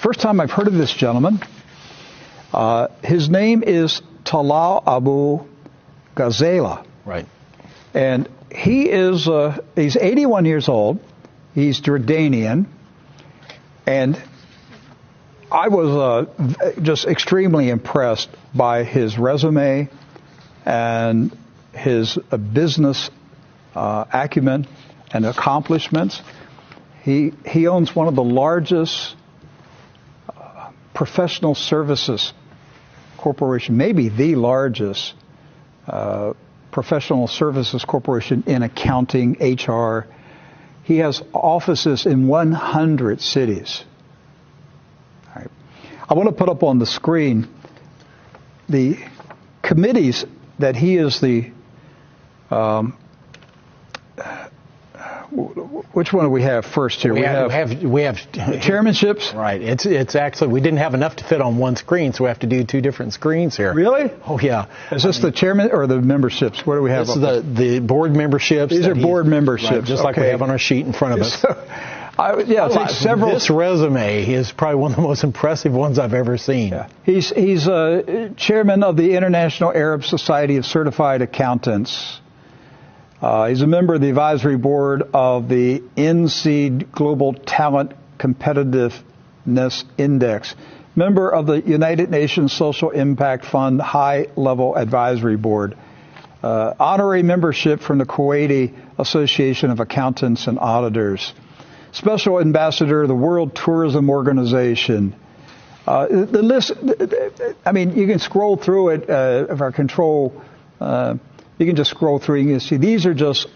First time I've heard of this gentleman. His name is Talal Abu Ghazala. Right. And he's 81 years old. He's Jordanian. And I was just extremely impressed by his resume and his business acumen and accomplishments. He owns one of the largest professional services corporation, maybe the largest professional services corporation in accounting, HR. He has offices in 100 cities. All right. I want to put up on the screen the committees that he is the which one do we have first here? We have chairmanships. Right. It's actually, we didn't have enough to fit on one screen, so we have to do two different screens here. Really? Oh, yeah. Is this the chairman or the memberships? What do we have? This is the board memberships. These are board memberships. Right, just like we have on our sheet in front of us. This resume is probably one of the most impressive ones I've ever seen. Yeah. He's chairman of the International Arab Society of Certified Accountants. He's a member of the advisory board of the NSEAD Global Talent Competitiveness Index, member of the United Nations Social Impact Fund High Level Advisory Board, honorary membership from the Kuwaiti Association of Accountants and Auditors, special ambassador of the World Tourism Organization. The list, I mean, you can scroll through it if our control. You can just scroll through. You can see these are just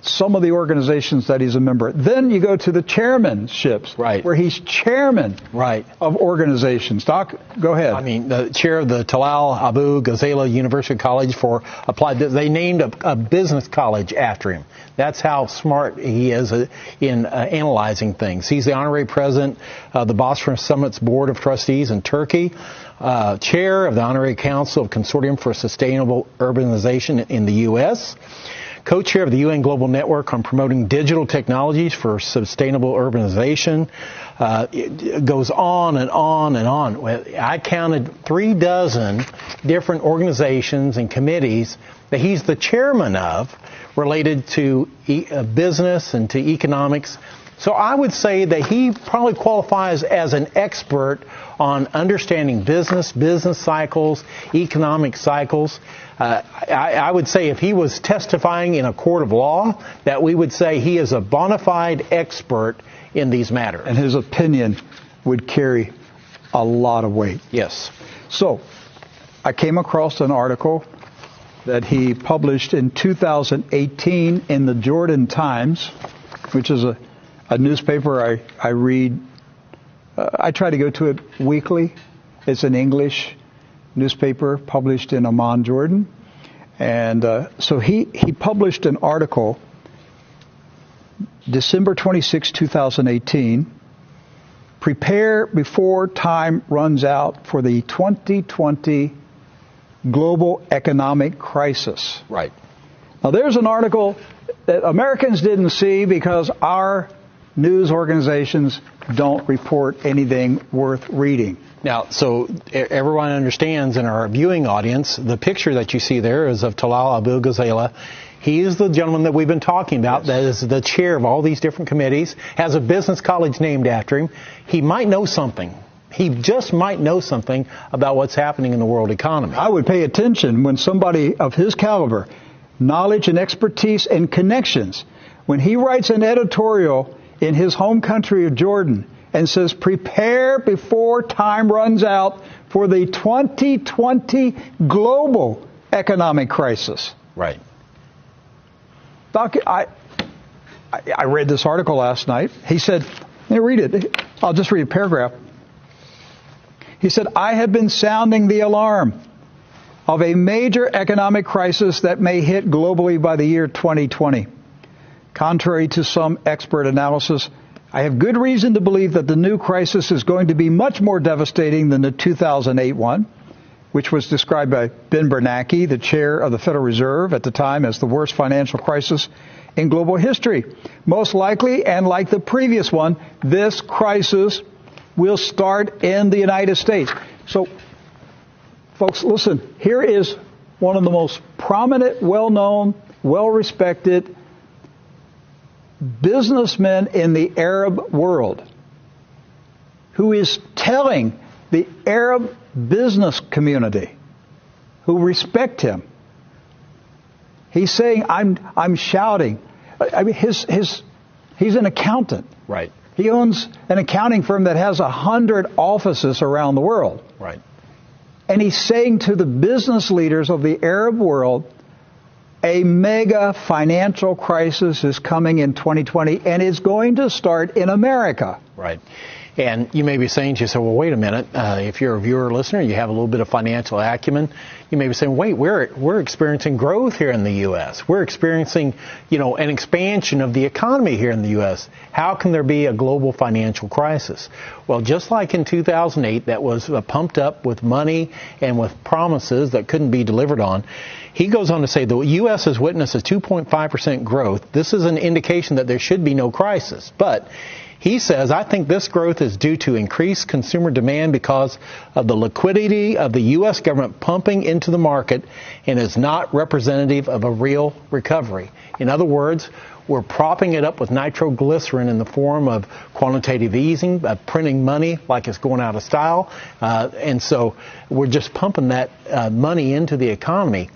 some of the organizations that he's a member. Then you go to the chairmanships, right, where he's chairman, right, of organizations. Doc, go ahead. I mean, the chair of the Talal Abu Ghazala University College for Applied. They named a business college after him. That's how smart he is in analyzing things. He's the honorary president of the Bosphorus Summit's Board of Trustees in Turkey. Chair of the Honorary Council of Consortium for Sustainable Urbanization in the U.S., co-chair of the UN Global Network on Promoting Digital Technologies for Sustainable Urbanization. It goes on and on and on. I counted 36 different organizations and committees that he's the chairman of related to business and to economics. So I would say that he probably qualifies as an expert on understanding business cycles, economic cycles. I would say if he was testifying in a court of law, that we would say he is a bona fide expert in these matters. And his opinion would carry a lot of weight. Yes. So I came across an article that he published in 2018 in the Jordan Times, which is a newspaper I read. I try to go to it weekly. It's an English newspaper published in Amman, Jordan. And so he published an article December 26, 2018, Prepare Before Time Runs Out for the 2020 Global Economic Crisis. Right. Now there's an article that Americans didn't see because our news organizations don't report anything worth reading. Now, so everyone understands in our viewing audience, the picture that you see there is of Talal Abu Ghazala. He is the gentleman that we've been talking about, yes, that is the chair of all these different committees, has a business college named after him. He might know something. He just might know something about what's happening in the world economy. I would pay attention when somebody of his caliber, knowledge and expertise and connections, when he writes an editorial in his home country of Jordan and says, prepare before time runs out for the 2020 global economic crisis. Right. Doc, I read this article last night. He said, let me read it. I'll just read a paragraph. He said, I have been sounding the alarm of a major economic crisis that may hit globally by the year 2020. Contrary to some expert analysis, I have good reason to believe that the new crisis is going to be much more devastating than the 2008 one, which was described by Ben Bernanke, the chair of the Federal Reserve at the time, as the worst financial crisis in global history. Most likely, and like the previous one, this crisis will start in the United States. So, folks, listen, here is one of the most prominent, well-known, well-respected businessmen in the Arab world who is telling the Arab business community who respect him. He's saying, I'm shouting. I mean, he's an accountant. Right. He owns an accounting firm that has 100 offices around the world. Right. And he's saying to the business leaders of the Arab world, a mega financial crisis is coming in 2020, and it's going to start in America. Right. And you may be saying to yourself, well, wait a minute. If you're a viewer or listener, you have a little bit of financial acumen. You may be saying, wait, we're experiencing growth here in the U.S. We're experiencing, an expansion of the economy here in the U.S. How can there be a global financial crisis? Well, just like in 2008, that was pumped up with money and with promises that couldn't be delivered on. He goes on to say the U.S. has witnessed a 2.5% growth. This is an indication that there should be no crisis. But he says, I think this growth is due to increased consumer demand because of the liquidity of the U.S. government pumping into the market and is not representative of a real recovery. In other words, we're propping it up with nitroglycerin in the form of quantitative easing, printing money like it's going out of style. And so we're just pumping that money into the economy.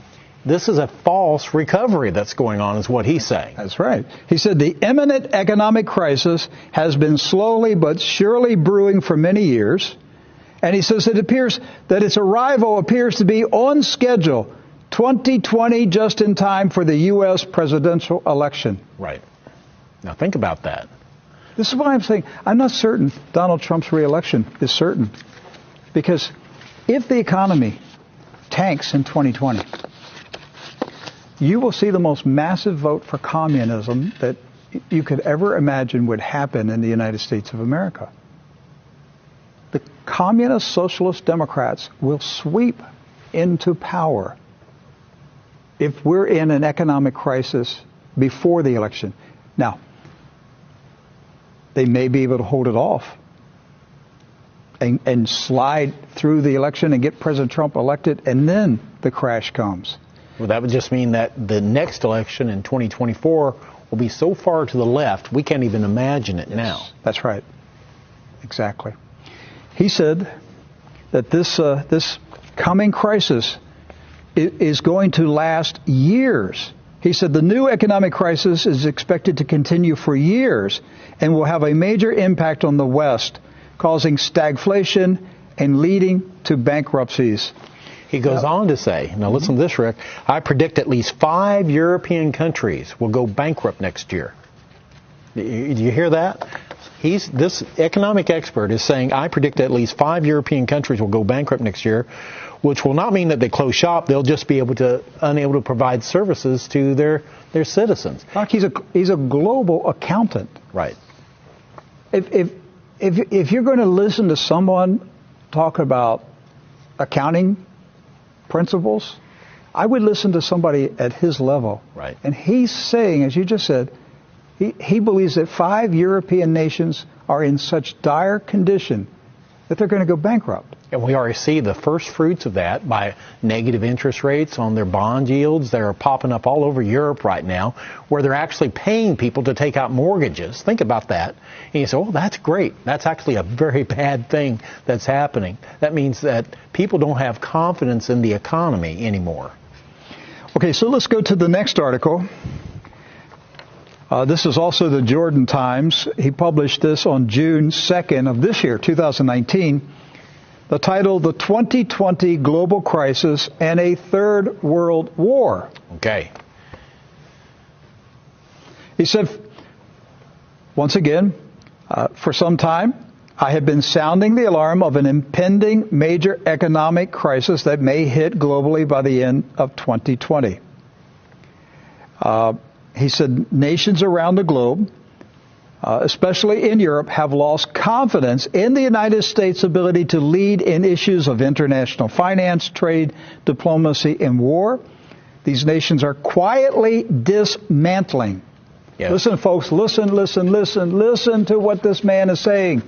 This is a false recovery that's going on, is what he's saying. That's right. He said the imminent economic crisis has been slowly but surely brewing for many years. And he says it appears that its arrival appears to be on schedule, 2020, just in time for the U.S. presidential election. Right. Now think about that. This is what I'm saying. I'm not certain Donald Trump's reelection is certain. Because if the economy tanks in 2020, you will see the most massive vote for communism that you could ever imagine would happen in the United States of America. The communist, socialist Democrats will sweep into power if we're in an economic crisis before the election. Now, they may be able to hold it off and slide through the election and get President Trump elected, and then the crash comes. Well, that would just mean that the next election in 2024 will be so far to the left, we can't even imagine it now. That's right. Exactly. He said that this coming crisis is going to last years. He said the new economic crisis is expected to continue for years and will have a major impact on the West, causing stagflation and leading to bankruptcies. He goes on to say, now listen to this, Rick, I predict at least 5 European countries will go bankrupt next year. Do you hear that? This economic expert is saying, I predict at least 5 European countries will go bankrupt next year, which will not mean that they close shop. They'll just be unable to provide services to their citizens. Doc, he's a global accountant. Right. If you're going to listen to someone talk about accounting principles, I would listen to somebody at his level. Right. And he's saying, as you just said, he believes that 5 European nations are in such dire condition that they're going to go bankrupt. And we already see the first fruits of that by negative interest rates on their bond yields. They're popping up all over Europe right now, where they're actually paying people to take out mortgages. Think about that. And you say, oh, that's great. That's actually a very bad thing that's happening. That means that people don't have confidence in the economy anymore. Okay, so let's go to the next article. This is also the Jordan Times. He published this on June 2nd of this year, 2019. The title, The 2020 Global Crisis and a Third World War. Okay. He said, once again, for some time, I have been sounding the alarm of an impending major economic crisis that may hit globally by the end of 2020. He said nations around the globe, especially in Europe, have lost confidence in the United States' ability to lead in issues of international finance, trade, diplomacy, and war. These nations are quietly dismantling Yes. Listen, folks, listen to what this man is saying.